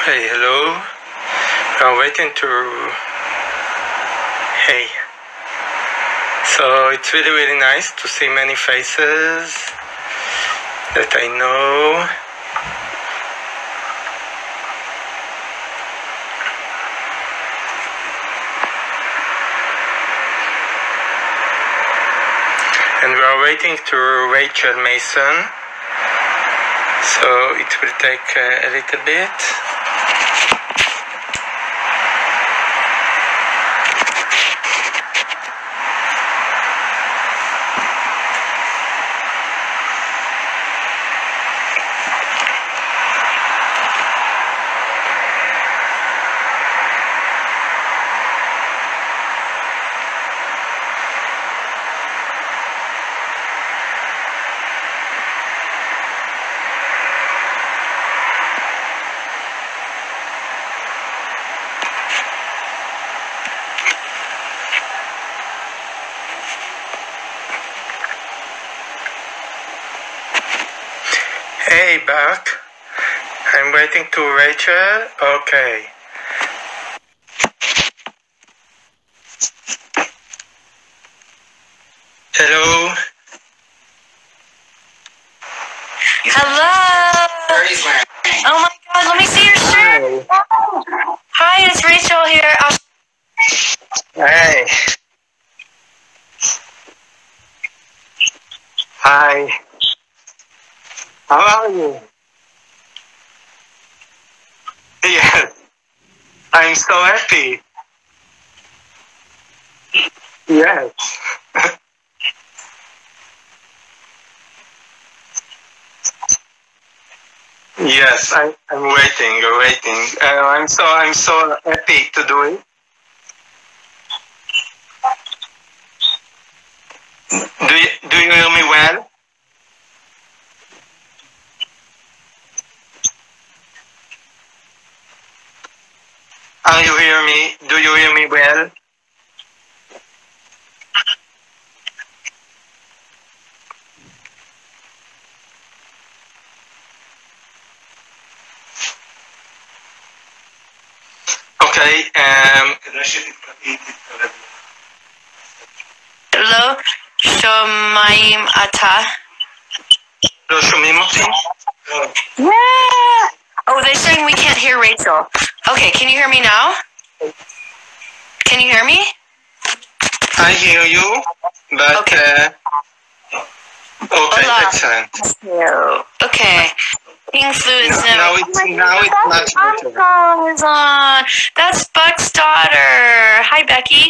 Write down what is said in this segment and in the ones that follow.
Hey, hello. I'm waiting to... Hey. So it's really, really nice to see many faces that I know. And we are waiting to Rachel Mason. So it will take a little bit. Hey, back. I'm waiting to Rachel. Okay. Hello. Hello. Oh my God, let me see your shirt. Hi, it's Rachel here. Hey. Hi. How are you? Yes. I'm so happy. Yes. Yes, I'm waiting. I'm so happy to do it. Do you hear me well? Are you hear me? Do you hear me well? Okay. Hello, Shomayim Ata. לא שומעים אותי? Yeah. Oh, they're saying we can't hear Rachel. Okay, can you hear me now? Can you hear me? I hear you, but Okay. Okay, Hola. excellent. Okay. King Fluid Now it's much better. song is on. That's Buck's daughter. Hi, Becky.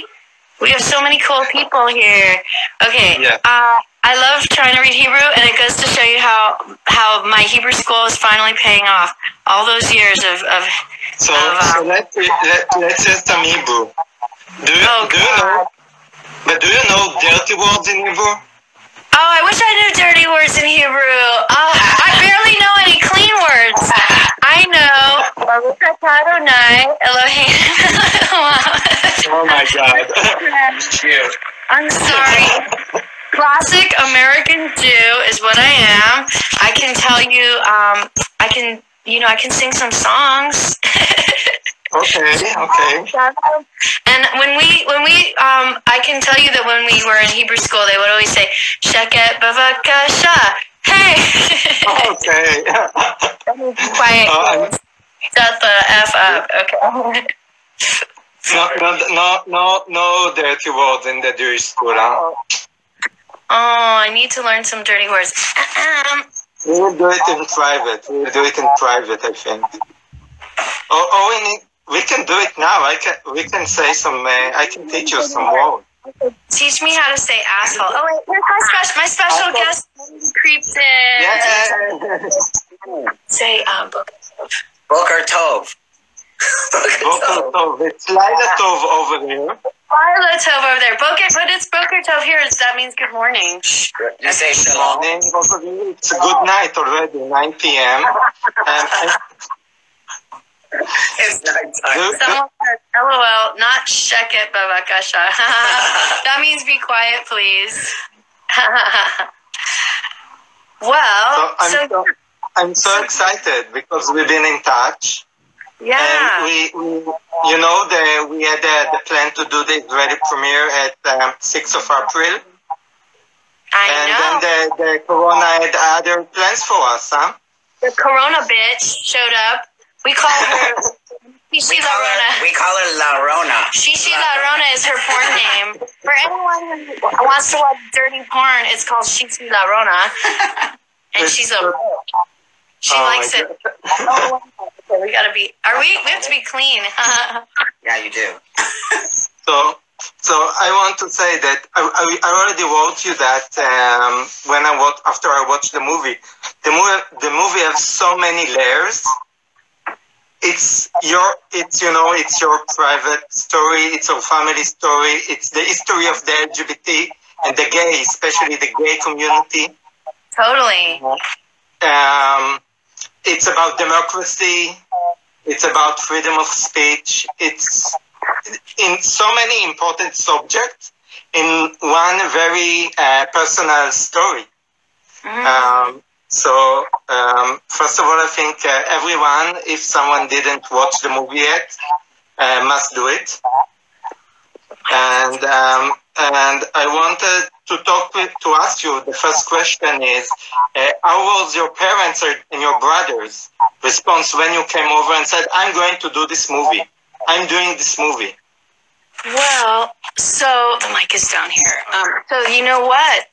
We have so many cool people here. Okay. Yeah. I love trying to read Hebrew, and it goes to show you how my Hebrew school is finally paying off. All those years of So let's say some Hebrew. Do you know dirty words in Hebrew? Oh, I wish I knew dirty words in Hebrew. I barely know any clean words. I know. Oh my God. I'm sorry. Classic American Jew is what I am. I can tell you, I can sing some songs. Okay. And when we, I can tell you that when we were in Hebrew school, they would always say, "Sheket bavakasha." Hey. Okay. Quiet. Shut the F up. Okay. No dirty words in the Jewish school, huh? Oh, I need to learn some dirty words. We will do it in private. I think. We can do it now. We can say some. I can teach you some words. Teach me how to say asshole. Oh wait, here's my special guest creeps in. Yeah. Say Boker Tov. Boker Tov. It's Laila Tov over there. Laila Tov over there. But it's Boker Tov here. So that means good morning. You say shalom. It's a good night already. 9 p.m. It's nighttime. Someone said, LOL, not sheket bavakasha. That means be quiet, please. Well, I'm so excited because we've been in touch. Yeah. And we had the plan to do the Israeli premiere at 6th of April. I know. And then the Corona had other plans for us, huh? The Corona bitch showed up. We call her Shishi La Rona. We call her La Rona. Shishi La Rona is her porn name. For anyone who wants to watch dirty porn, it's called Shishi La Rona. And she likes it. We gotta be. We have to be clean. Yeah, you do. So I want to say that I already wrote you that after I watched the movie. The movie has so many layers. It's your private story. It's your family story. It's the history of the LGBT and the gay, especially the gay community. Totally. It's about democracy. It's about freedom of speech. It's in so many important subjects in one very personal story. First of all, I think everyone, if someone didn't watch the movie yet, must do it. And I wanted to ask you, the first question is, how was your parents and your brothers' response when you came over and said, I'm going to do this movie? I'm doing this movie. Well, so the mic is down here. So you know what?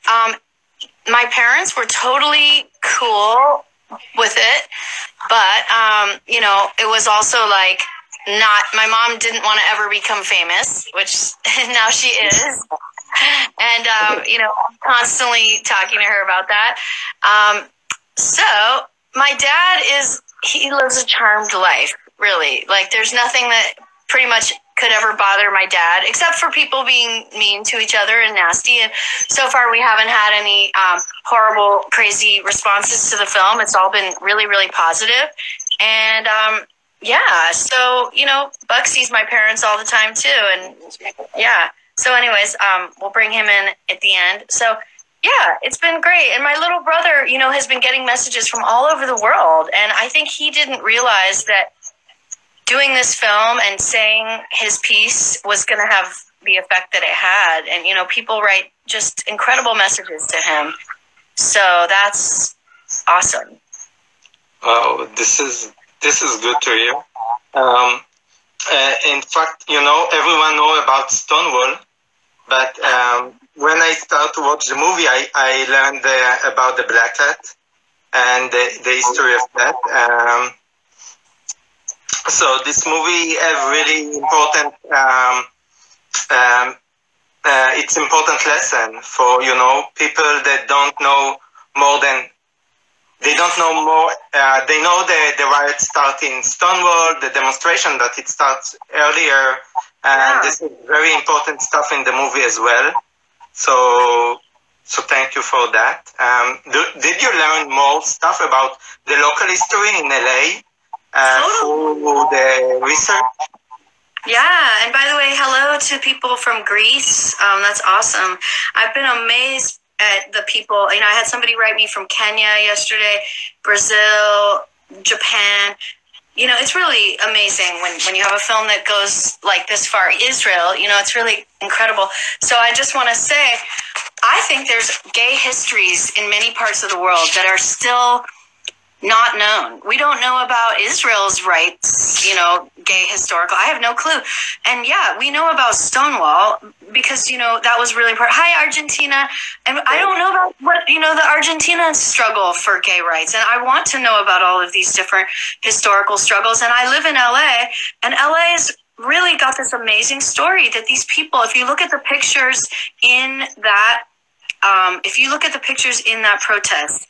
My parents were totally cool with it, but it was also like my mom didn't want to ever become famous, which now she is. And I'm constantly talking to her about that. So my dad he lives a charmed life, really. Like there's nothing that pretty much could ever bother my dad, except for people being mean to each other and nasty. And so far, we haven't had any horrible, crazy responses to the film. It's all been really, really positive. And so Buck sees my parents all the time too. And yeah. So, anyways, we'll bring him in at the end. So, yeah, it's been great. And my little brother, has been getting messages from all over the world. And I think he didn't realize that doing this film and saying his piece was going to have the effect that it had. And, people write just incredible messages to him. So that's awesome. Oh, this is good to hear. In fact, everyone know about Stonewall, but when I started to watch the movie, I learned about the Black Hat and the history of that. So this movie have really important, it's important lesson for, people that don't know more than, they don't know more, they know the riot started in Stonewall, the demonstration that it starts earlier, and this is very important stuff in the movie as well. So thank you for that. Did you learn more stuff about the local history in LA? Through the research? Yeah, and by the way, hello to people from Greece. That's awesome. I've been amazed at the people. I had somebody write me from Kenya yesterday, Brazil, Japan. It's really amazing when you have a film that goes like this far. Israel, it's really incredible. So I just want to say, I think there's gay histories in many parts of the world that are still not known. We don't know about Israel's rights, gay historical. I have no clue. And yeah, we know about Stonewall because, that was really important. Hi, Argentina. And I don't know about what, the Argentina struggle for gay rights. And I want to know about all of these different historical struggles. And I live in LA, and LA has really got this amazing story that these people, if you look at the pictures in that, protest,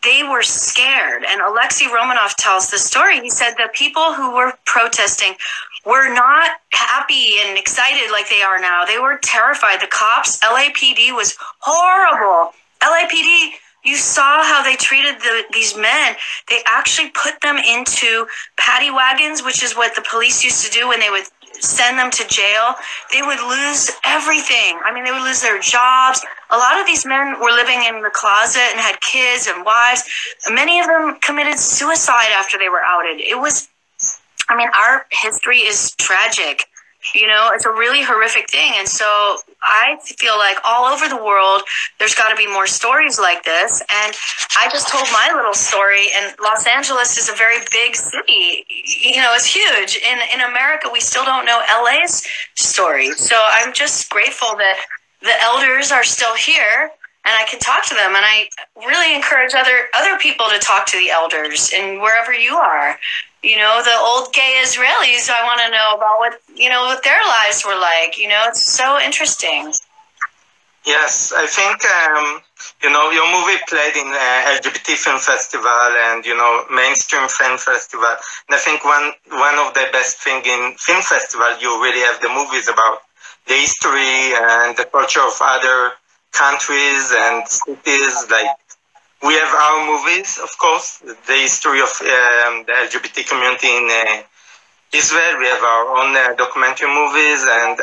they were scared. And Alexei Romanov tells the story. He said the people who were protesting were not happy and excited like they are now. They were terrified. The cops, LAPD was horrible. LAPD, you saw how they treated these men. They actually put them into paddy wagons, which is what the police used to do when they would send them to jail. They would lose everything. They would lose their jobs. A lot of these men were living in the closet and had kids and wives. Many of them committed suicide after they were outed. It was I mean, our history is tragic. You know, it's a really horrific thing. And so I feel like all over the world, there's got to be more stories like this. And I just told my little story, and Los Angeles is a very big city. You know, it's huge. In America, we still don't know LA's story. So I'm just grateful that the elders are still here and I can talk to them. And I really encourage other people to talk to the elders and wherever you are. You know, the old gay Israelis, I want to know about what their lives were like. You know, it's so interesting. Yes, I think, your movie played in LGBT Film Festival and, mainstream film festival. And I think one of the best thing in film festival, you really have the movies about the history and the culture of other countries and cities. Like, we have our movies, of course, the history of the LGBT community in Israel. We have our own documentary movies, and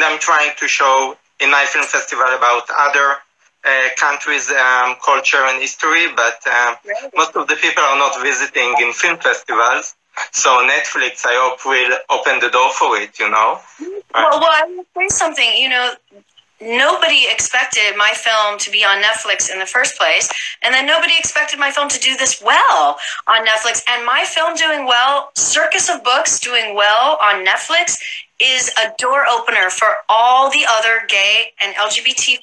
I'm trying to show in my film festival about other countries' culture and history, but most of the people are not visiting in film festivals. So Netflix, I hope, will open the door for it, Well, I will say something, nobody expected my film to be on Netflix in the first place, and then nobody expected my film to do this well on Netflix. And my film doing well, Circus of Books doing well on Netflix, is a door opener for all the other gay and LGBT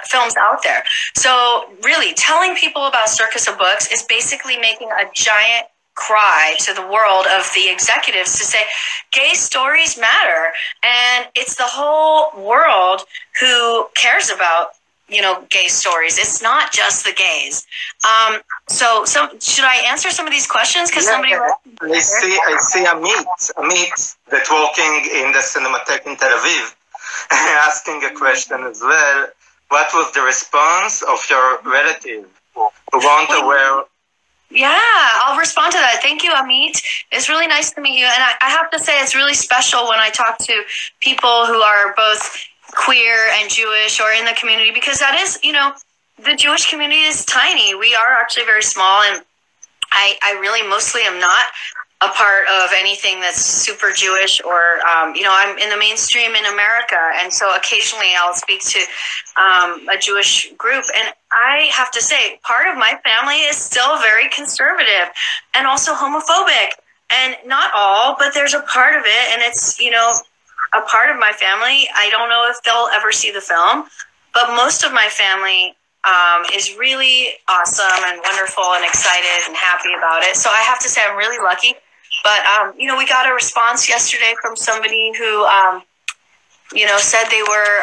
films out there. So really, telling people about Circus of Books is basically making a giant cry to the world of the executives to say gay stories matter, and it's the whole world who cares about gay stories. It's not just the gays. So should I answer some of these questions? Because somebody I see Amit that working in the Cinematheque in Tel Aviv asking a question as well. What was the response of your relative who want to wear? Yeah, I'll respond to that. Thank you, Amit. It's really nice to meet you. And I have to say it's really special when I talk to people who are both queer and Jewish or in the community, because that is, the Jewish community is tiny. We are actually very small, and I really mostly am not a part of anything that's super Jewish or, I'm in the mainstream in America. And so occasionally I'll speak to a Jewish group. And I have to say, part of my family is still very conservative and also homophobic. And not all, but there's a part of it. And it's, a part of my family. I don't know if they'll ever see the film, but most of my family is really awesome and wonderful and excited and happy about it. So I have to say I'm really lucky. But, we got a response yesterday from somebody who, said they were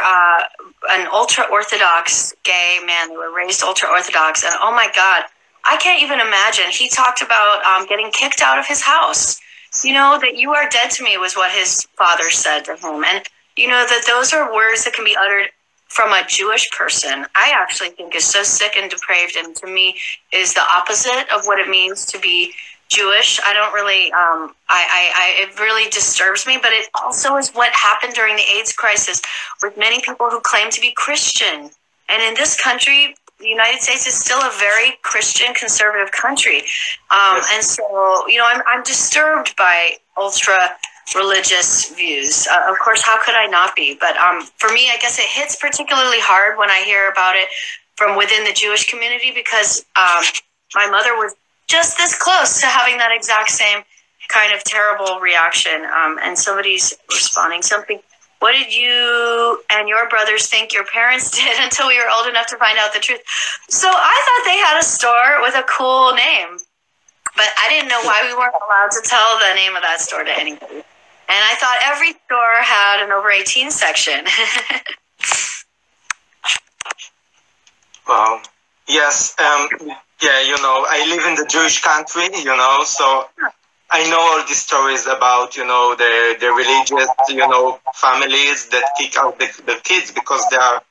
an ultra-Orthodox gay man. They were raised ultra-Orthodox. And, oh, my God, I can't even imagine. He talked about getting kicked out of his house. That you are dead to me was what his father said to him. And, that those are words that can be uttered from a Jewish person. I actually think is so sick and depraved, and to me is the opposite of what it means to be Jewish. I don't really, it really disturbs me, but it also is what happened during the AIDS crisis with many people who claim to be Christian. And in this country, the United States is still a very Christian conservative country. And so, I'm disturbed by ultra religious views. Of course, how could I not be? But for me, I guess it hits particularly hard when I hear about it from within the Jewish community, because my mother was just this close to having that exact same kind of terrible reaction. And somebody's responding something. What did you and your brothers think your parents did until we were old enough to find out the truth? So I thought they had a store with a cool name, but I didn't know why we weren't allowed to tell the name of that store to anybody. And I thought every store had an over 18 section. Wow. Yes. I live in the Jewish country, so I know all these stories about, the religious, families that kick out the kids because they are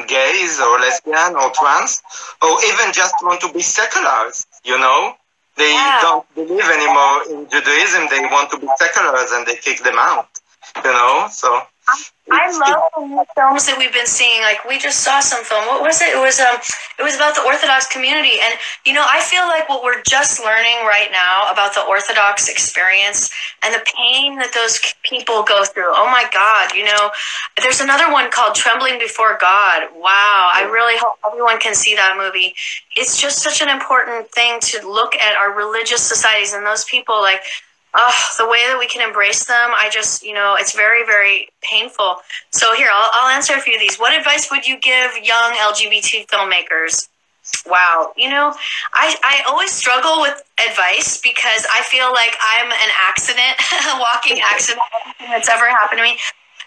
gays or lesbian or trans, or even just want to be seculars, They don't believe anymore in Judaism. They want to be seculars and they kick them out, So I love the films that we've been seeing. Like, we just saw some film. What was it? It was about the Orthodox community. And, you know, I feel like what we're just learning right now about the Orthodox experience and the pain that those people go through. Oh my God. You know, there's another one called Trembling Before God. Wow. I really hope everyone can see that movie. It's just such an important thing to look at our religious societies and those people, like, the way that we can embrace them, I just, you know, it's very, very painful. So here, I'll answer a few of these. What advice would you give young LGBT filmmakers? Wow. You know, I always struggle with advice because I feel like I'm an accident, a walking accident. Everything that's ever happened to me,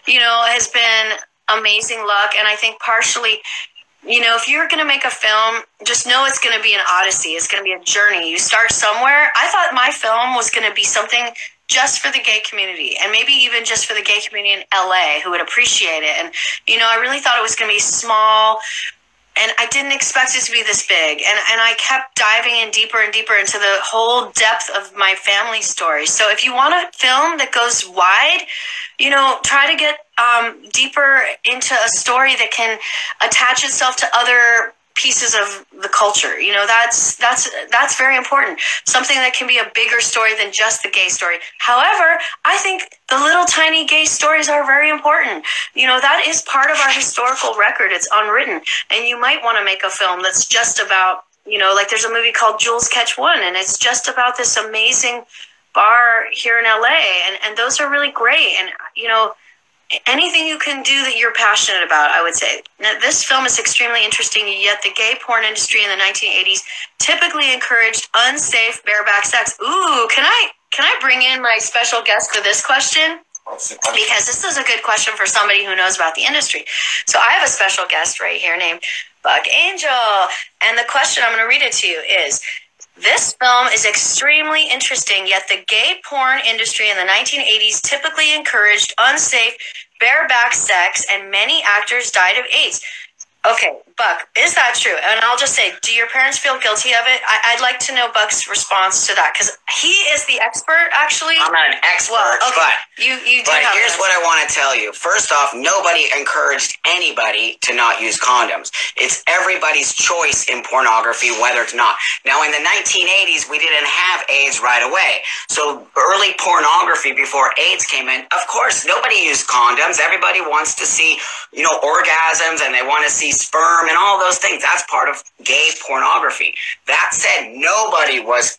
you know, has been amazing luck. And I think partially, you know, if you're going to make a film, just know it's going to be an odyssey. It's going to be a journey. You start somewhere. I thought my film was going to be something just for the gay community, and maybe even just for the gay community in LA who would appreciate it. And, you know, I really thought it was going to be small, and I didn't expect it to be this big. And I kept diving in deeper and deeper into the whole depth of my family story. So if you want a film that goes wide, you know, try to get deeper into a story that can attach itself to other pieces of the culture. You know, that's very important. Something that can be a bigger story than just the gay story. However, I think the little tiny gay stories are very important. You know, that is part of our historical record. It's unwritten. And you might want to make a film that's just about, you know, like there's a movie called Jules Catch One, and it's just about this amazing bar here in LA. And those are really great. And, you know, anything you can do that you're passionate about, I would say. Now, this film is extremely interesting, yet the gay porn industry in the 1980s typically encouraged unsafe bareback sex. Ooh, can I bring in my special guest for this question? Because this is a good question for somebody who knows about the industry. So I have a special guest right here named Buck Angel. And the question, I'm going to read it to you, is, this film is extremely interesting, yet the gay porn industry in the 1980s typically encouraged unsafe bareback sex, and many actors died of AIDS. Okay, Buck, is that true? And I'll just say, do your parents feel guilty of it? I'd like to know Buck's response to that, because he is the expert, actually. I'm not an expert, well, okay. but you do but have here's what I want to tell you. First off, nobody encouraged anybody to not use condoms. It's everybody's choice in pornography, whether it's not. Now, in the 1980s, we didn't have AIDS right away. So early pornography before AIDS came in, of course, nobody used condoms. Everybody wants to see, you know, orgasms, and they want to see sperm and all those things. That's part of gay pornography. That said, nobody was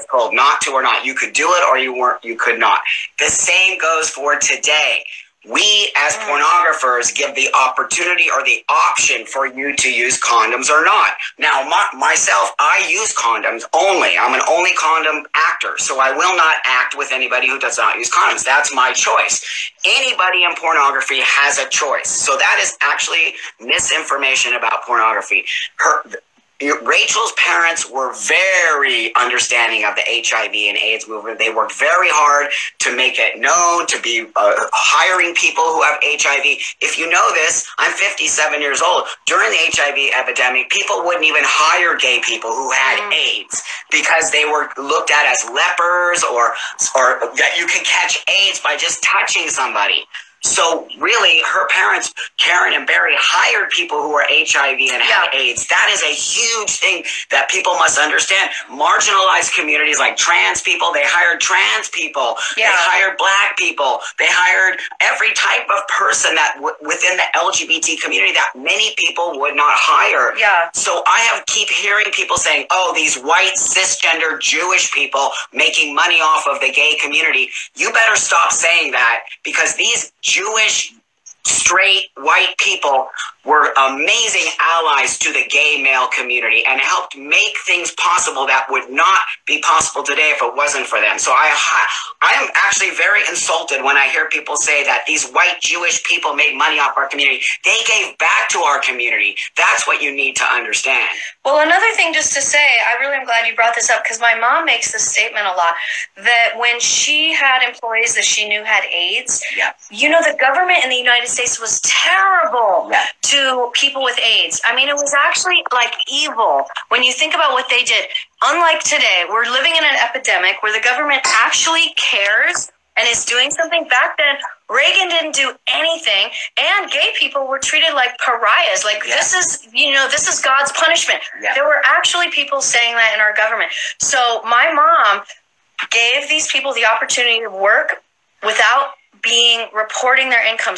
told not to or not. You could do it or you could not. The same goes for today. We as pornographers give the opportunity or the option for you to use condoms or not. Now, myself, I use condoms only. I'm an only condom actor, so I will not act with anybody who does not use condoms. That's my choice. Anybody in pornography has a choice. So that is actually misinformation about pornography. Rachel's parents were very understanding of the HIV and AIDS movement. They worked very hard to make it known, to be hiring people who have HIV. If you know this, I'm 57 years old. During the HIV epidemic, people wouldn't even hire gay people who had AIDS because they were looked at as lepers, or that you can catch AIDS by just touching somebody. So really, her parents, Karen and Barry, hired people who were HIV and had AIDS. That is a huge thing that people must understand. Marginalized communities like trans people, they hired trans people. They hired black people. They hired every type of person that within the LGBT community that many people would not hire. So I keep hearing people saying, oh, these white cisgender Jewish people making money off of the gay community. You better stop saying that, because these Jewish, straight, white people were amazing allies to the gay male community and helped make things possible that would not be possible today if it wasn't for them. So I am actually very insulted when I hear people say that these white Jewish people made money off our community. They gave back to our community. That's what you need to understand. Well, another thing just to say, I really am glad you brought this up, because my mom makes this statement a lot, that when she had employees that she knew had AIDS, you know, the government in the United States was terrible to people with AIDS. I mean, it was actually like evil when you think about what they did. Unlike today, we're living in an epidemic where the government actually cares and is doing something. Back then, Reagan didn't do anything, and gay people were treated like pariahs. Like, this is, this is God's punishment. Yeah. There were actually people saying that in our government. So my mom gave these people the opportunity to work without reporting their income,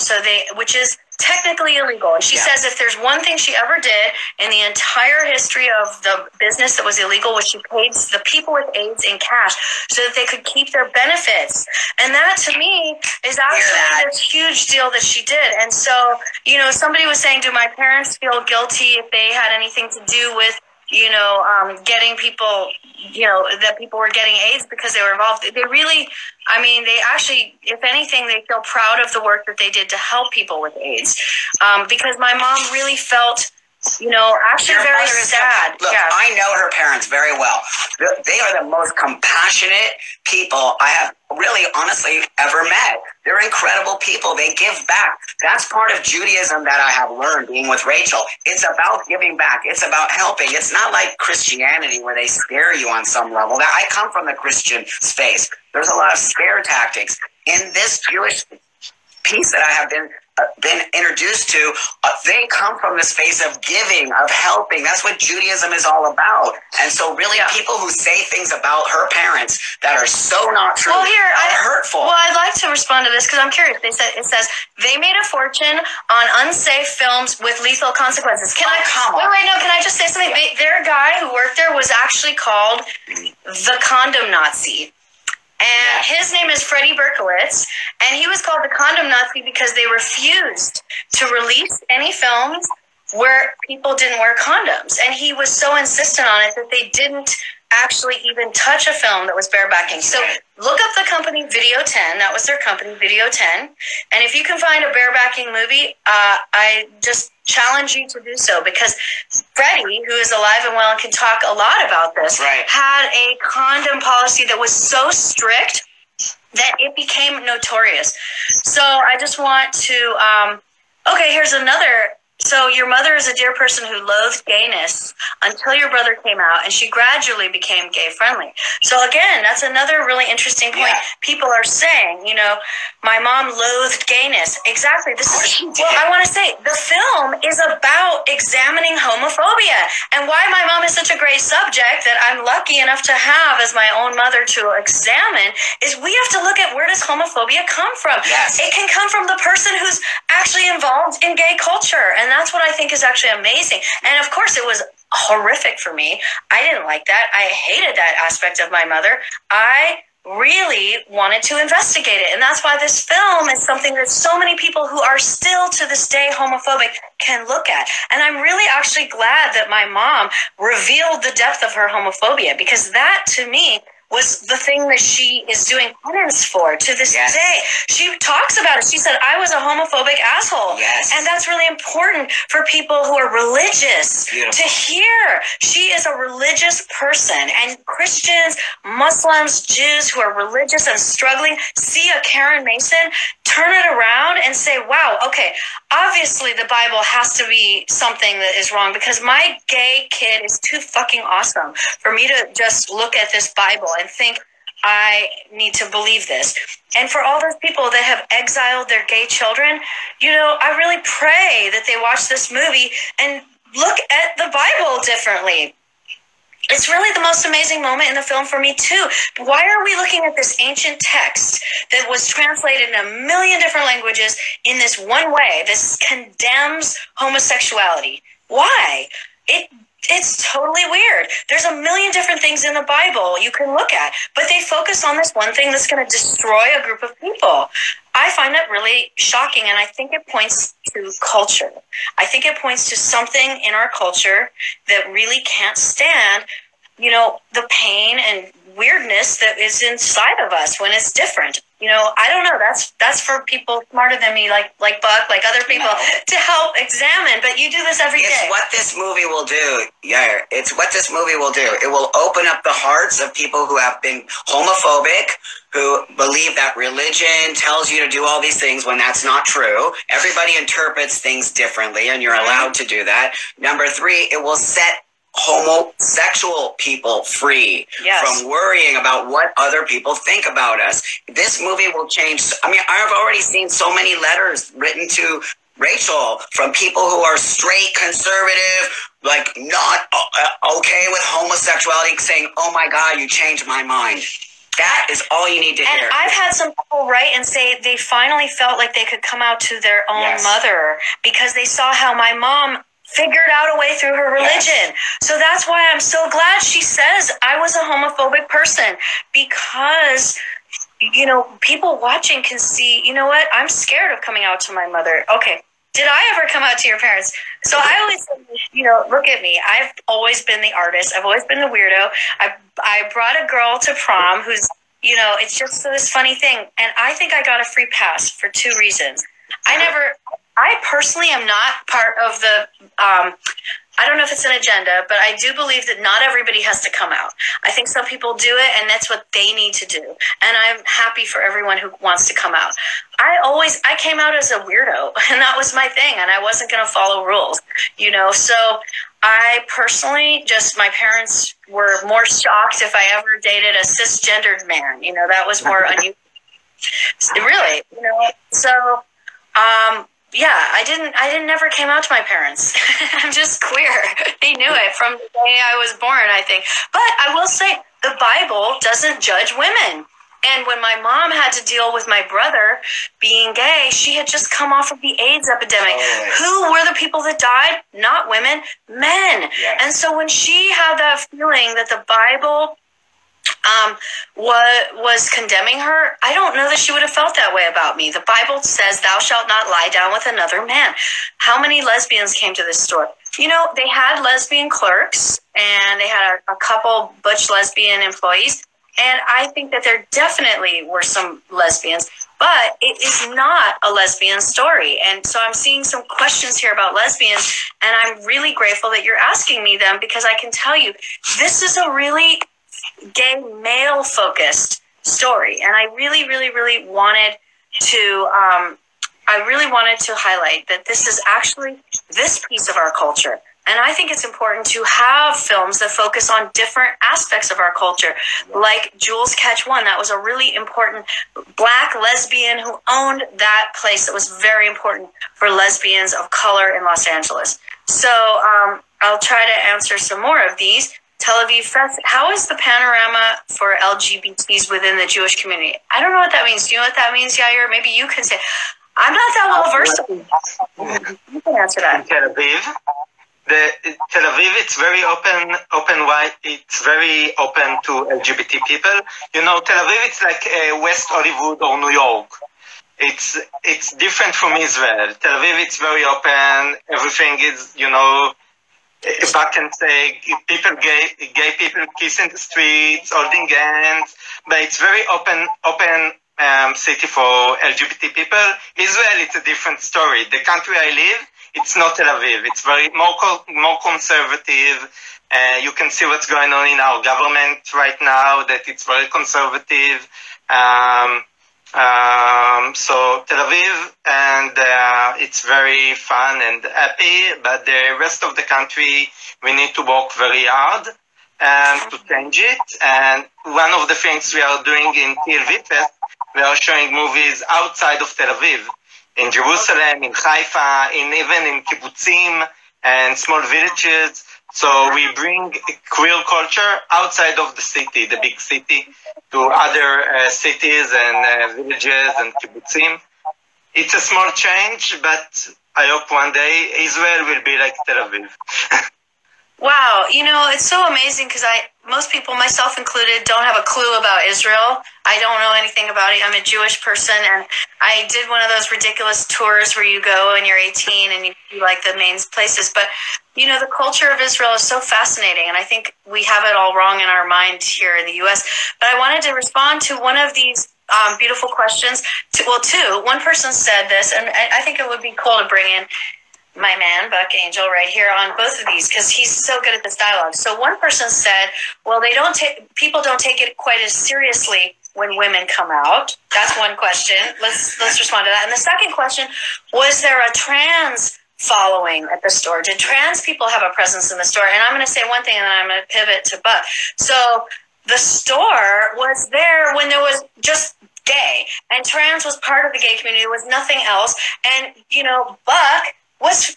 which is technically illegal. And she says if there's one thing she ever did in the entire history of the business that was illegal, was she paid the people with AIDS in cash so that they could keep their benefits. And that, to me, is actually this huge deal that she did. And so, somebody was saying, do my parents feel guilty if they had anything to do with getting people, that people were getting AIDS because they were involved? They really, they actually, if anything, they feel proud of the work that they did to help people with AIDS. Because my mom really felt, actually very sad. Look, I know her parents very well. They are the most compassionate people I have really, honestly, ever met. They're incredible people. They give back. That's part of Judaism that I have learned being with Rachel. It's about giving back. It's about helping. It's not like Christianity where they scare you on some level. I come from the Christian space. There's a lot of scare tactics. In this Jewish piece that I have been introduced to, they come from the space of giving, of helping. That's what Judaism is all about. And so really people who say things about her parents that are so not true are hurtful. Well, I'd like to respond to this because I'm curious. It says they made a fortune on unsafe films with lethal consequences. Can I just say something? Their guy who worked there was actually called the Condom Nazi. And his name is Freddie Berkowitz, and he was called the Condom Nazi because they refused to release any films where people didn't wear condoms. And he was so insistent on it that they didn't actually even touch a film that was barebacking. So look up the company Video 10. That was their company, Video 10. And if you can find a barebacking movie, I just challenge you to do so, because Freddie, who is alive and well and can talk a lot about this, had a condom policy that was so strict that it became notorious. So I just want to, here's another. So your mother is a dear person who loathed gayness until your brother came out, and she gradually became gay friendly. So again, that's another really interesting point. People are saying, my mom loathed gayness. Exactly. I want to say the film is about examining homophobia, and why my mom is such a great subject that I'm lucky enough to have as my own mother to examine is we have to look at, where does homophobia come from? Yes. It can come from the person who's actually involved in gay culture. And that's what I think is actually amazing. And of course, it was horrific for me. I didn't like that. I hated that aspect of my mother. I really wanted to investigate it. And that's why this film is something that so many people who are still to this day homophobic can look at. And I'm really actually glad that my mom revealed the depth of her homophobia, because that, to me, was the thing that she is doing penance for to this day. She talks about it. She said, I was a homophobic asshole. Yes. And that's really important for people who are religious to hear. She is a religious person. And Christians, Muslims, Jews who are religious and struggling see a Karen Mason, turn it around and say, wow, okay, obviously the Bible has to be something that is wrong, because my gay kid is too fucking awesome for me to just look at this Bible and think I need to believe this. And for all those people that have exiled their gay children, I really pray that they watch this movie and look at the Bible differently. It's really the most amazing moment in the film for me, too. Why are we looking at this ancient text that was translated in a million different languages in this one way? This condemns homosexuality. Why? It's totally weird. There's a million different things in the Bible you can look at, but they focus on this one thing that's going to destroy a group of people. I find that really shocking, and I think it points to culture. I think it points to something in our culture that really can't stand, the pain and weirdness that is inside of us when it's different. I don't know. That's for people smarter than me, like Buck, like other people, to help examine. But you do this every day. It's what this movie will do, Yair. It's what this movie will do. It will open up the hearts of people who have been homophobic, who believe that religion tells you to do all these things when that's not true. Everybody interprets things differently, and you're allowed to do that. Number 3, it will set homosexual people free from worrying about what other people think about us. This movie will change. I mean, I've already seen so many letters written to Rachel from people who are straight, conservative, like not okay with homosexuality, saying, "Oh my God, you changed my mind." That is all you need to hear. And I've had some people write and say they finally felt like they could come out to their own mother because they saw how my mom figured out a way through her religion. So that's why I'm so glad she says I was a homophobic person, because, you know, people watching can see, you know what, I'm scared of coming out to my mother. Okay, did I ever come out to your parents? So I always say, you know, look at me. I've always been the artist. I've always been the weirdo. I brought a girl to prom who's, you know, it's just this funny thing. And I think I got a free pass for 2 reasons. I personally am not part of the, I don't know if it's an agenda, but I do believe that not everybody has to come out. I think some people do it, and that's what they need to do. And I'm happy for everyone who wants to come out. I came out as a weirdo, and that was my thing, and I wasn't going to follow rules, you know. So I personally my parents were more shocked if I ever dated a cisgendered man. You know, that was more unusual. Really, you know. So, yeah, I didn't never came out to my parents. I'm just queer. They knew it from the day I was born, I think. But I will say, the Bible doesn't judge women. And when my mom had to deal with my brother being gay, she had just come off of the AIDS epidemic. Who were the people that died? Not women, men. Yes. And so when she had that feeling that the Bible was condemning her, I don't know that she would have felt that way about me. The Bible says, "Thou shalt not lie down with another man." How many lesbians came to this store? You know, they had lesbian clerks, and they had a couple butch lesbian employees. And I think that there definitely were some lesbians, but it is not a lesbian story. And so I'm seeing some questions here about lesbians, and I'm really grateful that you're asking me them, because I can tell you, this is a really gay male-focused story. And I really, really, really wanted to, highlight that this is actually this piece of our culture. And I think it's important to have films that focus on different aspects of our culture, like Jules Catch One. That was a really important Black lesbian who owned that place that was very important for lesbians of color in Los Angeles. So I'll try to answer some more of these. TLVFest, how is the panorama for LGBTs within the Jewish community? I don't know what that means. Do you know what that means, Yair? Maybe you can say. I'm not that well versed. You can answer that. In Tel Aviv, Tel Aviv, it's very open wide. It's very open to LGBT people. You know, Tel Aviv, it's like West Hollywood or New York. It's different from Israel. Tel Aviv, it's very open. Everything is, you know, back and say, gay people kiss in the streets, holding hands. But it's very open city for LGBT people. Israel, it's a different story. The country I live, it's not Tel Aviv. It's very more conservative. You can see what's going on in our government right now, that it's very conservative. So Tel Aviv, and it's very fun and happy, but the rest of the country, we need to work very hard and to change it. And one of the things we are doing in TLVFest, we are showing movies outside of Tel Aviv, in Jerusalem, in Haifa, even in kibbutzim and small villages. So we bring queer culture outside of the city, the big city, to other cities and villages and kibbutzim. It's a small change, but I hope one day Israel will be like Tel Aviv. Wow, you know, it's so amazing because most people, myself included, don't have a clue about Israel. I don't know anything about it. I'm a Jewish person, and I did one of those ridiculous tours where you go and you're 18 and you see like the main places. But, you know, the culture of Israel is so fascinating, and I think we have it all wrong in our mind here in the U.S. But I wanted to respond to one of these beautiful questions. Two. One person said this, and I think it would be cool to bring in my man, Buck Angel, right here on both of these, because he's so good at this dialogue. So one person said, well, people don't take it quite as seriously when women come out. That's one question. Let's respond to that. And the second question, was there a trans following at the store? Did trans people have a presence in the store? And I'm going to say one thing, and then I'm going to pivot to Buck. So the store was there when there was just gay, and trans was part of the gay community. There was nothing else. And, you know, Buck was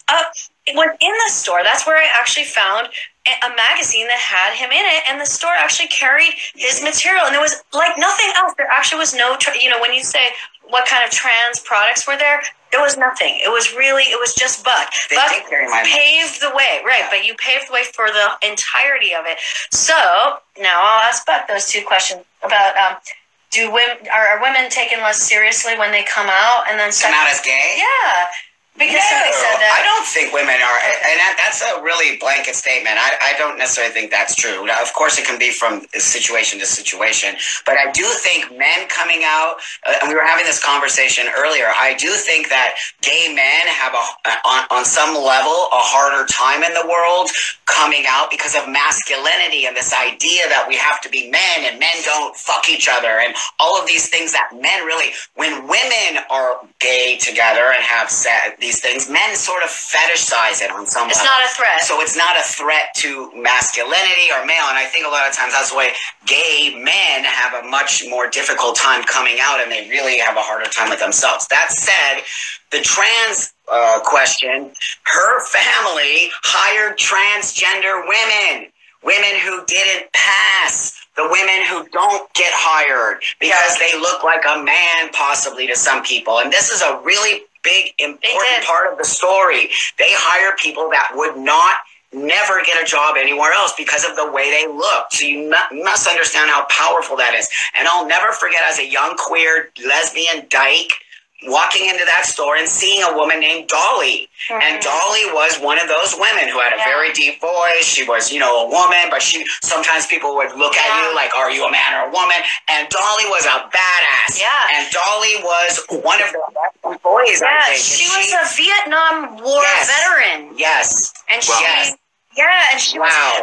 in the store. That's where I actually found a magazine that had him in it, and the store actually carried his material, and there was like nothing else. There actually was no, you know, when you say what kind of trans products were there, there was nothing. It was just Buck. Buck paved the way, right? Yeah. But you paved the way for the entirety of it. So now I'll ask Buck those two questions about are women taken less seriously when they come out, and then come out as gay? Yeah. Because somebody said that. I don't think women are, and that's a really blanket statement. I don't necessarily think that's true. Now, of course, it can be from situation to situation, but I do think men coming out, and we were having this conversation earlier, I do think that gay men have on some level a harder time in the world coming out because of masculinity and this idea that we have to be men and men don't fuck each other and all of these things that men really, when women are gay together and have these things, men sort of fetishize it on some level. It's not a threat. So it's not a threat to masculinity or male, and I think a lot of times that's the way gay men have a much more difficult time coming out, and they really have a harder time with themselves. That said, the trans question, her family hired transgender women who didn't pass, the women who don't get hired because they look like a man possibly to some people. And this is a really big, important part of the story. They hire people that would never get a job anywhere else because of the way they look. So you must understand how powerful that is. And I'll never forget, as a young queer lesbian dyke, walking into that store and seeing a woman named Dolly. Mm-hmm. And Dolly was one of those women who had a very deep voice. She was, you know, a woman, but sometimes people would look at you like, are you a man or a woman? And Dolly was a badass. Yeah. And Dolly was one of the best employees, I think. She was a Vietnam War veteran. Yes. And she was,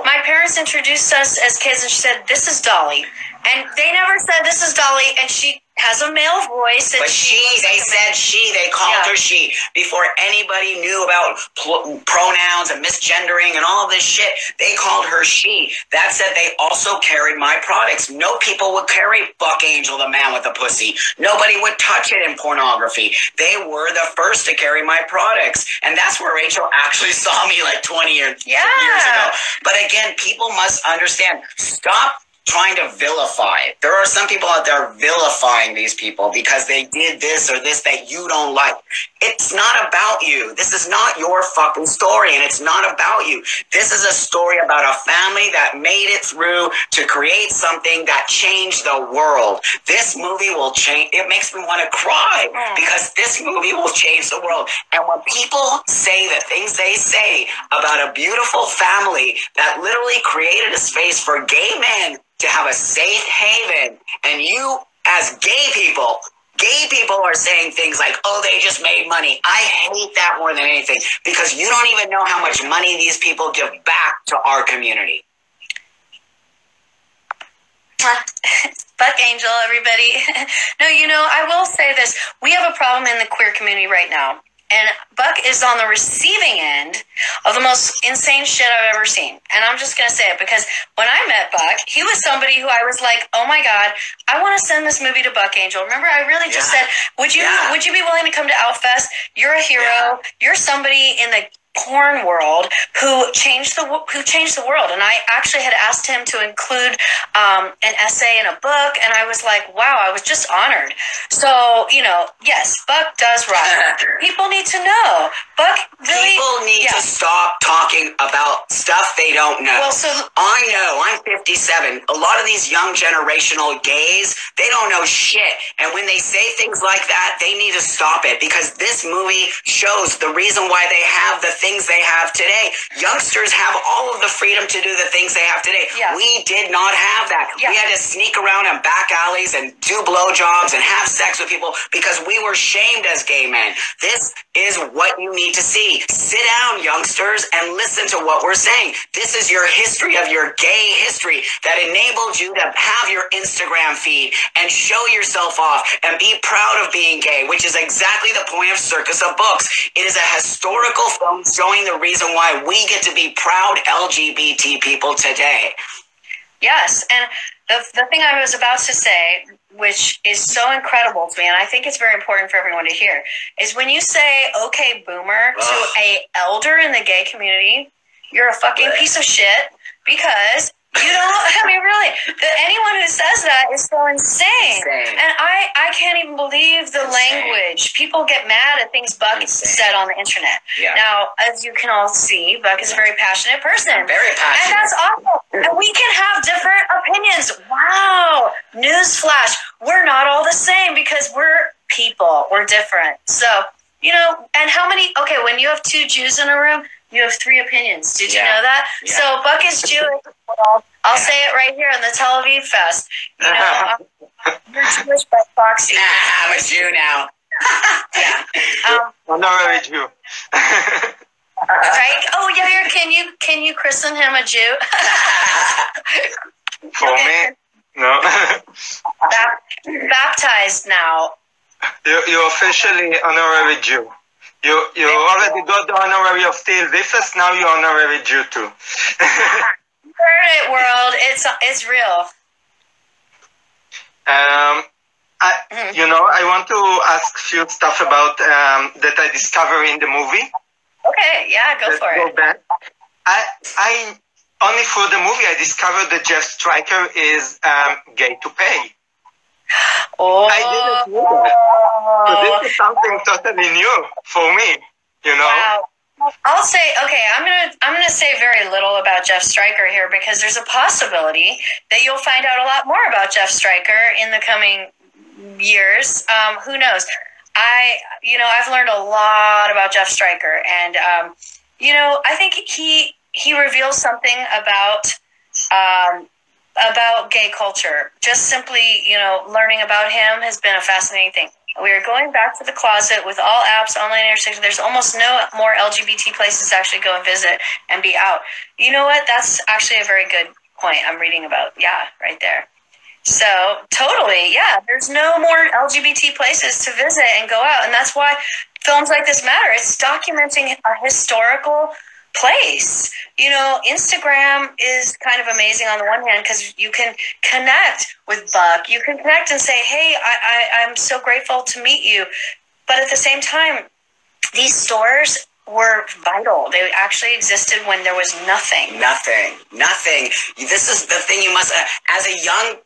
my parents introduced us as kids, and she said, this is Dolly. And they never said, this is Dolly, and she has a male voice. And but they called her she. Before anybody knew about pronouns and misgendering and all of this shit, they called her she. That said, they also carried my products. No people would carry Buck Angel, the man with the pussy. Nobody would touch it in pornography. They were the first to carry my products. And that's where Rachel actually saw me like 20 years ago. But again, people must understand, stop trying to vilify. There are some people out there vilifying these people because they did this or this that you don't like. It's not about you. This is not your fucking story, and it's not about you. This is a story about a family that made it through to create something that changed the world. This movie will change. It makes me want to cry because this movie will change the world. And when people say the things they say about a beautiful family that literally created a space for gay men to have a safe haven, and you as gay people are saying things like, oh, they just made money. I hate that more than anything because you don't even know how much money these people give back to our community. Buck Angel, everybody. No, you know, I will say this. We have a problem in the queer community right now. And Buck is on the receiving end of the most insane shit I've ever seen. And I'm just going to say it because when I met Buck, he was somebody who I was like, oh my God, I want to send this movie to Buck Angel. Remember, I really just said, would you be willing to come to Outfest? You're a hero. You're somebody in the porn world who changed the world. And I actually had asked him to include an essay in a book, and I was like, wow, I was just honored. So, you know, yes, Buck does rock. People need to know. Buck really... People need to stop talking about stuff they don't know. Well, so I know, I'm 57. A lot of these young generational gays, they don't know shit. And when they say things like that, they need to stop it because this movie shows the reason why they have the things they have today. Youngsters have all of the freedom to do the things they have today. Yeah. We did not have that. Yeah. We had to sneak around in back alleys and do blowjobs and have sex with people because we were shamed as gay men. This is what you need need to see. Sit down, youngsters, and listen to what we're saying. This is your history of your gay history that enabled you to have your Instagram feed and show yourself off and be proud of being gay, which is exactly the point of Circus of Books. It is a historical film showing the reason why we get to be proud LGBT people today. Yes, and the thing I was about to say, which is so incredible to me, and I think it's very important for everyone to hear, is when you say, okay, boomer, to a elder in the gay community, you're a fucking piece of shit, because you don't, I mean, really, anyone who says that is so insane. And I can't even believe the language. People get mad at things Buck said on the internet. Now, as you can all see, Buck is a very passionate person. Very passionate. And that's awful. And we can have different opinions. Wow. Newsflash. We're not all the same because we're people. We're different. So, you know, and how many, okay, when you have two Jews in a room, you have three opinions. Did you know that? So Buck is Jewish. I'll say it right here in the TLVFest. You know, you're Jewish by proxy. I'm a Jew now. Honorary Jew. Right? Oh, Yair, can you christen him a Jew? For me, no. Baptized now. You're officially honorary Jew. You already got the honorary of TLVFest, now you're honorary Jew too. Heard it, world. It's real. I want to ask a few stuff about that I discovered in the movie. Okay, yeah, go for it. Back. I only through the movie I discovered that Jeff Stryker is gay to pay. Oh, I didn't know that. So this is something totally new for me, you know. Wow. I'll say, okay, I'm gonna say very little about Jeff Stryker here because there's a possibility that you'll find out a lot more about Jeff Stryker in the coming years. Who knows? I've learned a lot about Jeff Stryker, and I think he reveals something about gay culture. Just simply, learning about him has been a fascinating thing. We are going back to the closet with all apps, online intersection. There's almost no more LGBT places to actually go and visit and be out. You know what? That's actually a very good point I'm reading about. Yeah, right there. So totally, yeah, there's no more LGBT places to visit and go out. And that's why films like this matter. It's documenting a historical place. Instagram is kind of amazing on the one hand because you can connect with Buck. You can connect and say, hey, I'm so grateful to meet you. But at the same time, these stores were vital. They actually existed when there was nothing. Nothing. This is the thing you must, as a young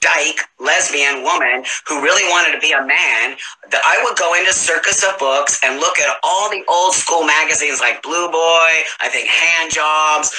dyke lesbian woman who really wanted to be a man, that I would go into Circus of Books and look at all the old school magazines like Blue Boy, I think Hand Jobs,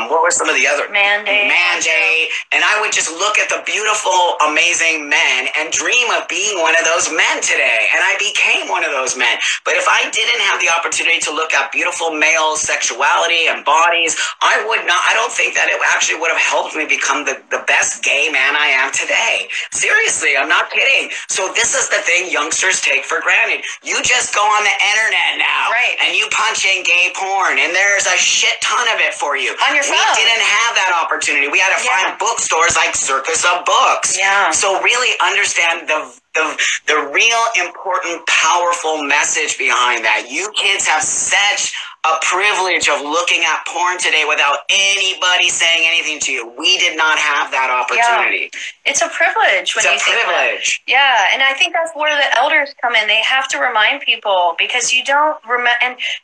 what were some of the other? Mandate. And I would just look at the beautiful, amazing men and dream of being one of those men today. And I became one of those men. But if I didn't have the opportunity to look at beautiful male sexuality and bodies, I don't think that it actually would have helped me become the best gay man I am today. Seriously, I'm not kidding. So this is the thing youngsters take for granted. You just go on the internet now, right, and you punch in gay porn, and there's a shit ton of it for you. On your phone. We didn't have that opportunity. We had to find bookstores like Circus of Books. Yeah. So really understand the real important, powerful message behind that. You kids have such a privilege of looking at porn today without anybody saying anything to you. We did not have that opportunity. Yeah. It's a privilege when it's you think about it. Yeah, and I think that's where the elders come in. They have to remind people because you don't remember,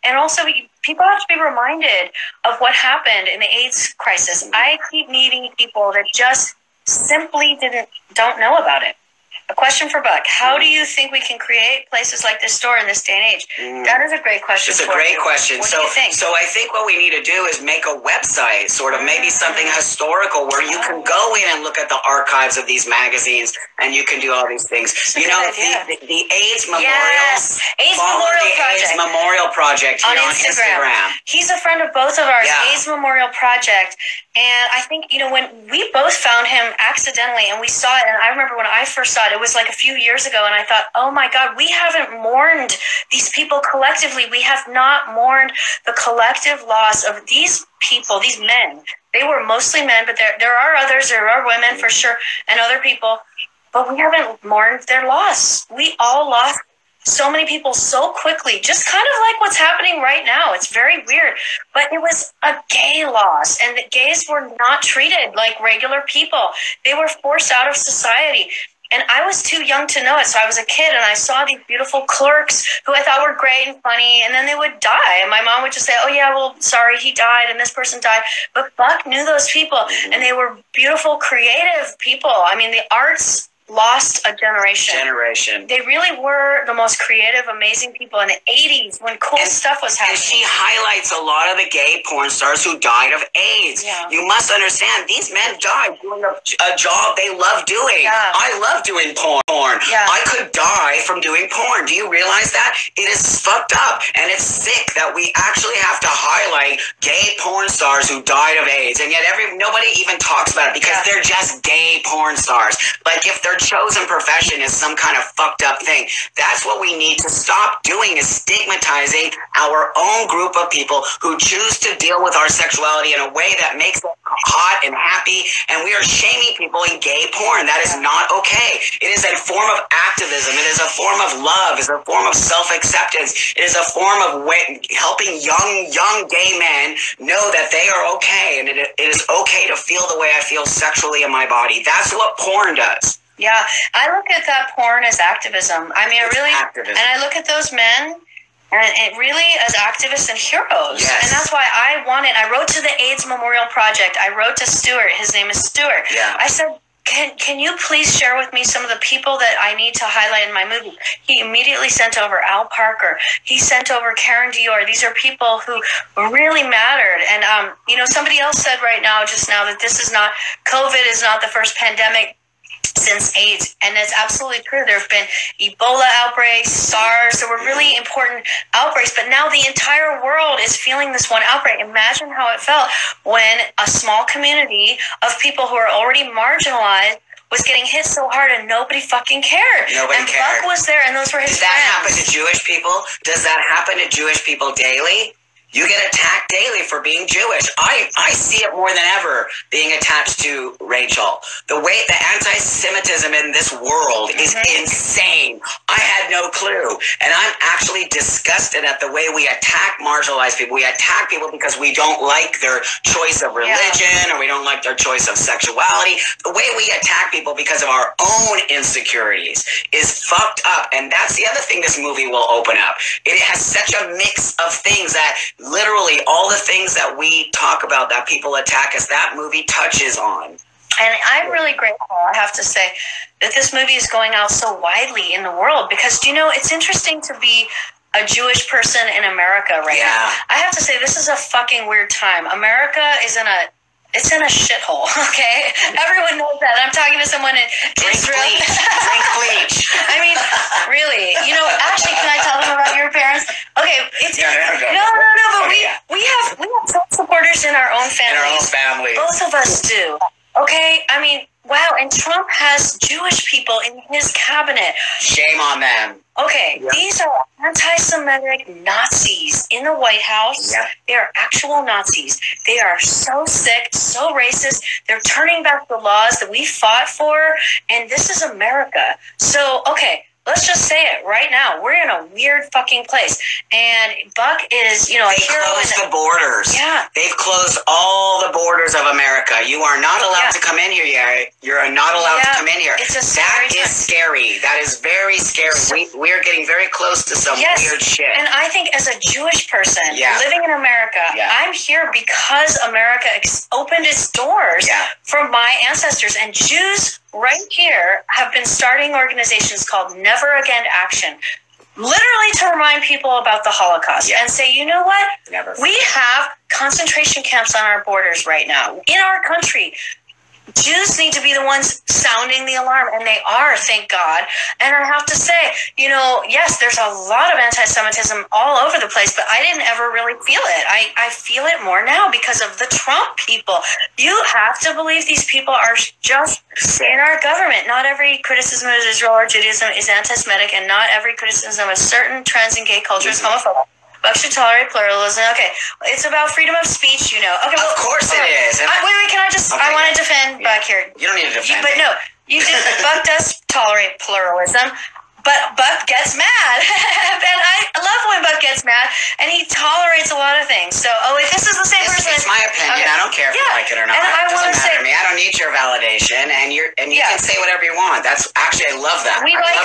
and also people have to be reminded of what happened in the AIDS crisis. Mm-hmm. I keep meeting people that just simply don't know about it. A question for Buck. How do you think we can create places like this store in this day and age? That is a great question. It's a great question. What do you think? So I think what we need to do is make a website, sort of maybe something historical where you can go in and look at the archives of these magazines and you can do all these things. The AIDS Memorial. Yes. AIDS Memorial Project here on Instagram. He's a friend of both of ours. Yeah. AIDS Memorial Project. And I think, when we both found him accidentally and we saw it, and I remember when I first saw it, It was like a few years ago, and I thought, oh my God, we haven't mourned these people collectively. We have not mourned the collective loss of these people, these men. They were mostly men, but there are others. There are women for sure, and other people. But we haven't mourned their loss. We all lost so many people so quickly, just kind of like what's happening right now. It's very weird. But it was a gay loss, and the gays were not treated like regular people. They were forced out of society. And I was too young to know it. So I was a kid, and I saw these beautiful clerks who I thought were great and funny, and then they would die. And my mom would just say, oh, yeah, well, sorry, he died, and this person died. But Buck knew those people, and they were beautiful, creative people. I mean, the arts lost a generation. They really were the most creative, amazing people in the 80s when cool stuff was happening. And she highlights a lot of the gay porn stars who died of AIDS. Yeah. You must understand, these men died doing a job they love doing. Yeah. I love doing porn. Yeah. I could die from doing porn. Do you realize that? It is fucked up, and it's sick that we actually have to highlight gay porn stars who died of AIDS, and yet nobody even talks about it because they're just gay porn stars. Like, if their chosen profession is some kind of fucked up thing, that's what we need to stop doing, is stigmatizing our own group of people who choose to deal with our sexuality in a way that makes them hot and happy, and we are shaming people in gay porn. That is not okay. It is a form of activism. It is a form of love. It is a form of self-acceptance. It is a form of helping young gay men know that they are okay, and it is okay to feel the way I feel sexually in my body. That's what porn does. Yeah, I look at that porn as activism. I mean, and I look at those men, and it really as activists and heroes. Yes. And that's why I wrote to the AIDS Memorial Project. I wrote to Stuart. His name is Stuart. Yeah. I said, can you please share with me some of the people that I need to highlight in my movie? He immediately sent over Al Parker. He sent over Karen Dior. These are people who really mattered. And, somebody else said just now that COVID is not the first pandemic since AIDS, and it's absolutely true. There have been Ebola outbreaks, SARS. There were really important outbreaks, but now the entire world is feeling this one outbreak. Imagine how it felt when a small community of people who are already marginalized was getting hit so hard and nobody fucking cared. Nobody cared. Buck was there, and those were his friends. Does that happen to Jewish people? Does that happen to Jewish people daily? You get attacked daily for being Jewish. I see it more than ever being attached to Rachel. The anti-Semitism in this world is insane. I had no clue. And I'm actually disgusted at the way we attack marginalized people. We attack people because we don't like their choice of religion or we don't like their choice of sexuality. The way we attack people because of our own insecurities is fucked up. And that's the other thing this movie will open up. It has such a mix of things that literally all the things that we talk about that people attack us, that movie touches on. And I'm really grateful, I have to say, that this movie is going out so widely in the world because, it's interesting to be a Jewish person in America right now. I have to say, this is a fucking weird time. America is in a shithole, okay? Everyone knows that. I'm talking to someone in Israel. Drink bleach. I mean, really. Actually, can I tell them about your parents? Okay, but we have Trump supporters in our own families. In our own families. Both of us do. Okay? I mean, wow, and Trump has Jewish people in his cabinet. Shame on them. Okay, these are anti-Semitic Nazis in the White House. Yep. They are actual Nazis. They are so sick, so racist. They're turning back the laws that we fought for, and this is America. So, okay, let's just say it right now. We're in a weird fucking place. And Buck is, a hero. They closed the borders. Yeah. They've closed all the borders of America. You are not allowed to come in here, Yair. You're not allowed to come in here. That is scary. That is very scary. We are getting very close to some weird shit. And I think as a Jewish person living in America, I'm here because America opened its doors for my ancestors. And Jews right here have been starting organizations called Never Again Action, literally to remind people about the Holocaust and say, you know what? We have concentration camps on our borders right now in our country. Jews need to be the ones sounding the alarm, and they are, thank God. And I have to say, you know, yes, there's a lot of anti-Semitism all over the place, but I didn't ever really feel it. I feel it more now because of the Trump people. You have to believe these people are just in our government. Not every criticism of Israel or Judaism is anti-Semitic, and not every criticism of certain trans and gay culture is homophobic. Buck should tolerate pluralism. Okay, it's about freedom of speech, you know. Okay, well, of course it is. Wait, can I just? Okay, I want to defend Buck here. You don't need to defend. But no, you did. Buck does tolerate pluralism, but Buck gets mad, and I love when Buck gets mad, and he tolerates a lot of things. So, if this is the same person, it's my opinion. Okay. I don't care if you like it or not. And it doesn't matter to me. I don't need your validation, and you can say whatever you want. That's actually, I love that. We like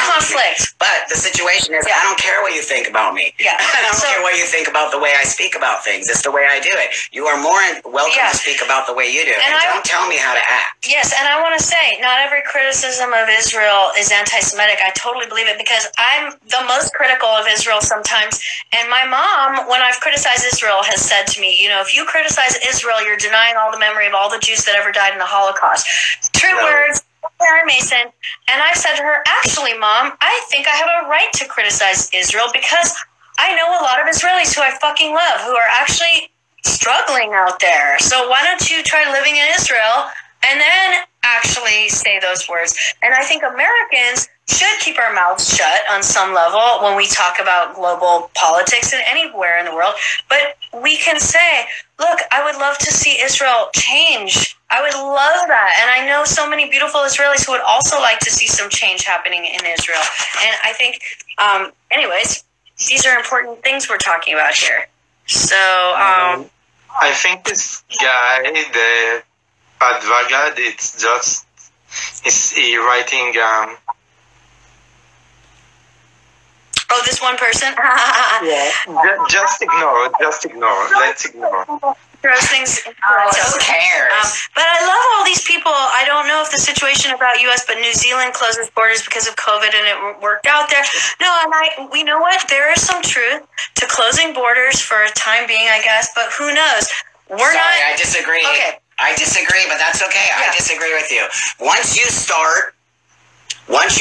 conflict. But the situation is, I don't care what you think about me. Yeah. I don't care what you think about the way I speak about things. It's the way I do it. You are more welcome to speak about the way you do. And don't tell me how to act. Yes, and I want to say, not every criticism of Israel is anti-Semitic. I totally believe it, because I'm the most critical of Israel sometimes. And my mom, when I've criticized Israel, has said to me, you know, if you criticize Israel, you're denying all the memory of all the Jews that ever died in the Holocaust. True words. Mary Mason. And I've said to her, actually, Mom, I think I have a right to criticize Israel, because I know a lot of Israelis who I fucking love who are actually struggling out there. So why don't you try living in Israel and then actually say those words? And I think Americans should keep our mouths shut on some level when we talk about global politics and anywhere in the world. But we can say, look, I would love to see Israel change. I would love that. And I know so many beautiful Israelis who would also like to see some change happening in Israel. And I think, anyways, these are important things we're talking about here. So, I think this guy, the Advagad, it's just, is he writing, oh, this one person? Yeah. Just ignore. Let's ignore. Throws things. Who cares? But I love all these people. I don't know if the situation about U.S., but New Zealand closes borders because of COVID, and it worked out there. No, and we know what? There is some truth to closing borders for a time being, I guess. But who knows? I disagree. Okay. I disagree, but that's okay. Yeah. I disagree with you. Once you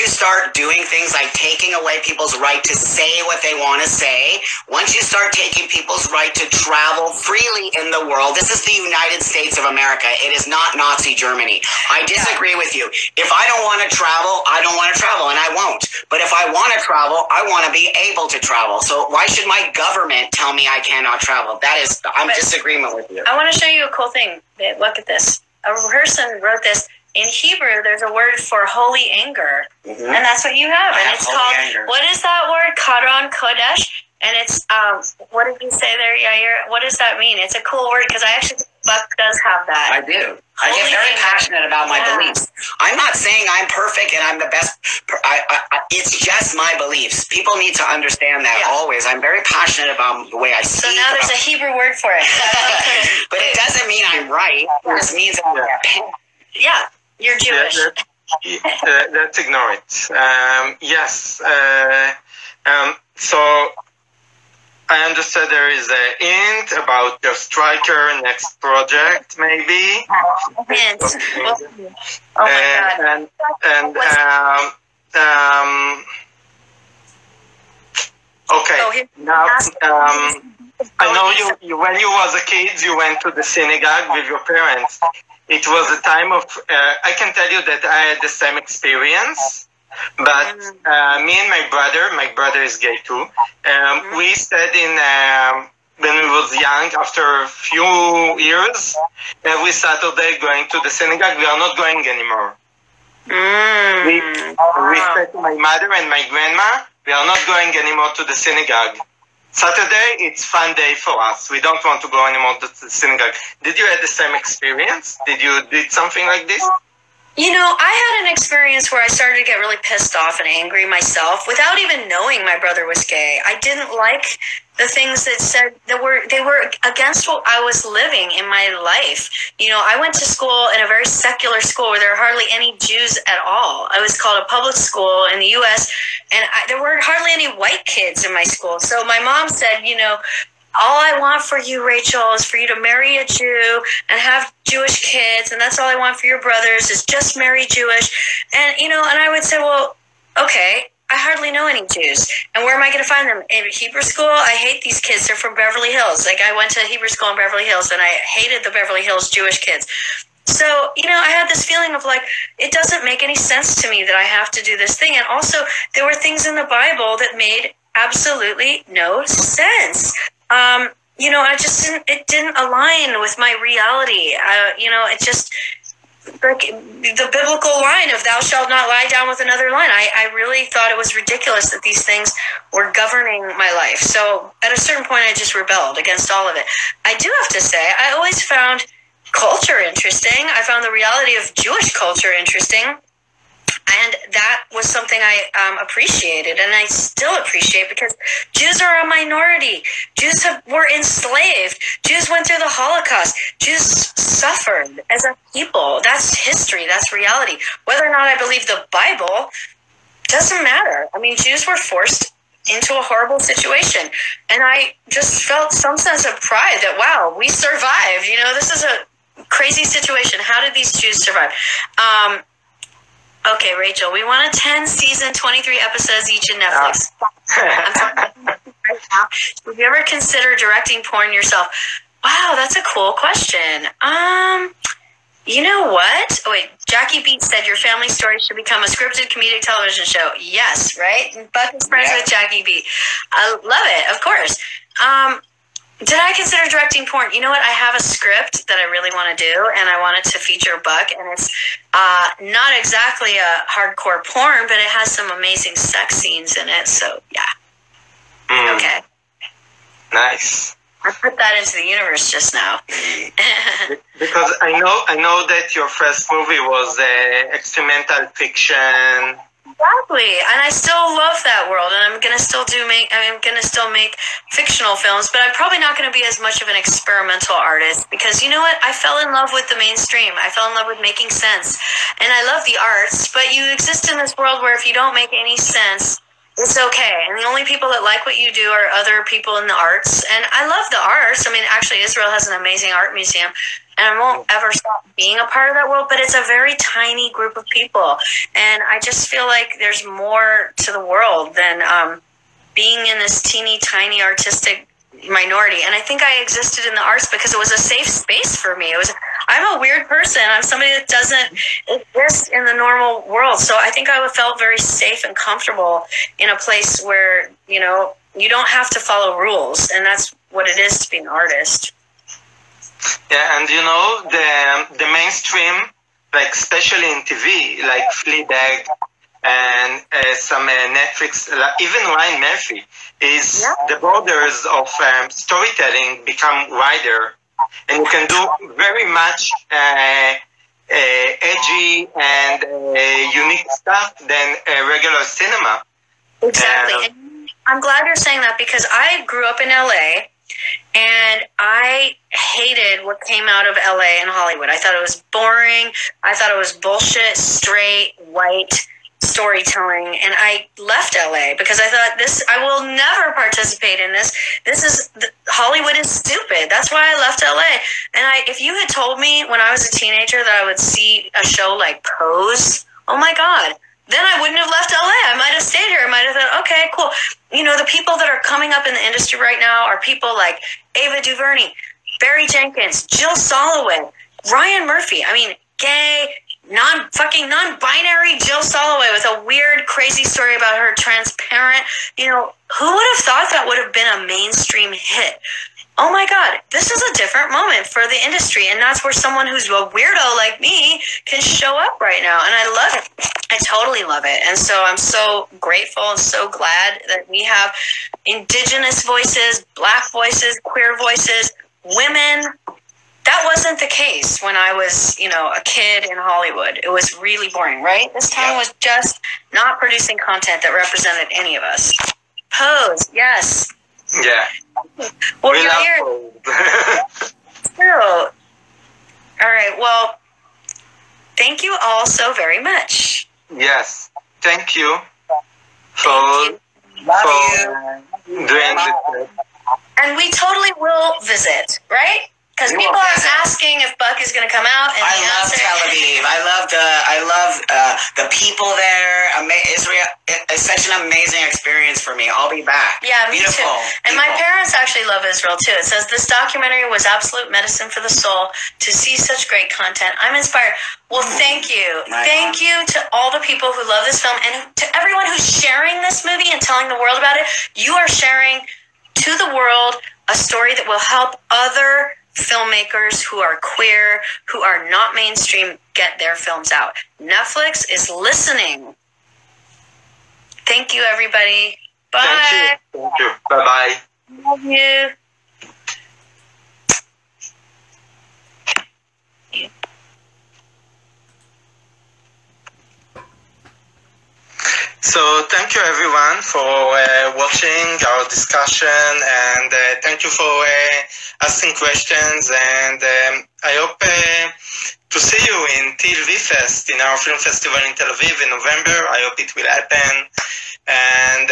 start doing things like taking away people's right to say what they want to say, once you start taking people's right to travel freely in the world, this is the United States of America. It is not Nazi Germany. I disagree with you. If I don't want to travel, I don't want to travel, and I won't. But if I want to travel, I want to be able to travel. So why should my government tell me I cannot travel? I'm in disagreement with you. I want to show you a cool thing. Look at this. A person wrote this. In Hebrew, there's a word for holy anger, and that's what you have. And it's called, anger. What is that word? Karon Kodesh. And it's, what did you say there, Yair? What does that mean? It's a cool word, because I actually think Buck does have that. I do. I get very passionate about my beliefs. I'm not saying I'm perfect and I'm the best. It's just my beliefs. People need to understand that always. I'm very passionate about the way I speak. So now there's a Hebrew word for it. But it doesn't mean I'm right. It just means I'm Yeah. You're Jewish. Let's ignore it. Yes. So I understood there is a hint about your striker next project, maybe. Hint. Oh my God. Okay. Now, I know you. When you was a kid, you went to the synagogue with your parents. It was a time of, I can tell you that I had the same experience, but me and my brother is gay too, we said when we was young, after a few years, every Saturday going to the synagogue, we are not going anymore. We said to my mother and my grandma, we are not going anymore to the synagogue. Saturday, it's fun day for us. We don't want to go anymore to the synagogue. Did you have the same experience? Did something like this? You know, I had an experience where I started to get really pissed off and angry myself without even knowing my brother was gay. I didn't like the things that said they were against what I was living in my life. You know, I went to school in a very secular school where there were hardly any Jews at all. I was called a public school in the U.S., and there weren't hardly any white kids in my school. So my mom said, you know, all I want for you, Rachel, is for you to marry a Jew and have Jewish kids, and that's all I want for your brothers is just marry Jewish. And, you know, and I would say, well, okay, I hardly know any Jews. And where am I going to find them? In Hebrew school? I hate these kids. They're from Beverly Hills. Like, I went to Hebrew school in Beverly Hills, and I hated the Beverly Hills Jewish kids. So, you know, I had this feeling of like, it doesn't make any sense to me that I have to do this thing. And also, there were things in the Bible that made absolutely no sense. You know, it didn't align with my reality. You know, it just, like, the biblical line of thou shalt not lie down with another line. I really thought it was ridiculous that these things were governing my life. So at a certain point, I just rebelled against all of it. I do have to say, I always found culture interesting. I found the reality of Jewish culture interesting. And that was something I appreciated, and I still appreciate, because Jews are a minority. Jews were enslaved. Jews went through the Holocaust. Jews suffered as a people. That's history. That's reality. Whether or not I believe the Bible doesn't matter. I mean, Jews were forced into a horrible situation, and I just felt some sense of pride that, wow, we survived. You know, this is a crazy situation. How did these Jews survive? Okay, Rachel, we want a 10-season, 23 episodes each in Netflix. I'm talking right now. Have you ever considered directing porn yourself? Wow, that's a cool question. You know what? Oh, wait, Jackie Beat said your family story should become a scripted comedic television show. Yes, right? Buck is friends with Jackie Beat. I love it, of course. Did I consider directing porn? You know what? I have a script that I really want to do, and I wanted to feature Buck, and it's not exactly a hardcore porn, but it has some amazing sex scenes in it, so yeah. Okay. Nice. I put that into the universe just now. Because I know that your first movie was experimental fiction. Exactly, and I still love that world, and I'm gonna still make fictional films, but I'm probably not gonna be as much of an experimental artist, because you know what? I fell in love with the mainstream. I fell in love with making sense, and I love the arts. But you exist in this world where if you don't make any sense, it's okay. And the only people that like what you do are other people in the arts, and I love the arts. I mean, actually, Israel has an amazing art museum. And I won't ever stop being a part of that world, but it's a very tiny group of people. And I just feel like there's more to the world than being in this teeny tiny artistic minority. And I think I existed in the arts because it was a safe space for me. I'm a weird person. I'm somebody that doesn't exist in the normal world. So I think I felt very safe and comfortable in a place where, you know, you don't have to follow rules. And that's what it is to be an artist. Yeah, and you know, the mainstream, like especially in TV, like Fleabag and some Netflix, even Ryan Murphy, is the borders of storytelling become wider, and you can do very much edgy and unique stuff than regular cinema. Exactly. And I'm glad you're saying that, because I grew up in LA. And I hated what came out of LA and Hollywood. I thought it was boring. I thought it was bullshit, straight, white storytelling. And I left LA because I thought, I will never participate in this. Hollywood is stupid. That's why I left LA. And if you had told me when I was a teenager that I would see a show like Pose, oh my God, then I wouldn't have left LA. I might have stayed here. I might have thought, okay, cool. You know, the people that are coming up in the industry right now are people like Ava DuVernay, Barry Jenkins, Jill Soloway, Ryan Murphy. I mean, gay, non-binary Jill Soloway with a weird, crazy story about her transparent. You know, who would have thought that would have been a mainstream hit? Oh my God, this is a different moment for the industry, and that's where someone who's a weirdo like me can show up right now, and I love it. I totally love it, and so I'm so grateful and so glad that we have indigenous voices, black voices, queer voices, women. That wasn't the case when I was, you know, a kid in Hollywood. It was really boring, right? This town was just not producing content that represented any of us. Pose, yes. Yeah. Well, you're here. So, all right. Well, thank you all so very much. Yes. Thank you for doing this. And we totally will visit, right? Because people are asking if Buck is going to come out. And I love Tel Aviv. I love the people there. Israel. It's such an amazing experience for me. I'll be back. Yeah, me Beautiful too. And my people. parents actually love Israel too. It says this documentary was absolute medicine for the soul. To see such great content, I'm inspired. Well, thank you. Thank you to all the people who love this film, and to everyone who's sharing this movie and telling the world about it. You are sharing to the world a story that will help other filmmakers who are queer, who are not mainstream, get their films out. Netflix is listening. Thank you, everybody. Bye. Thank you. Thank you. Bye-bye. Love you. So thank you everyone for watching our discussion, and thank you for asking questions, and I hope to see you in TLVFest, in our film festival in Tel Aviv in November. I hope it will happen, and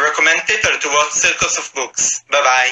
recommend people to watch Circus of Books. Bye-bye.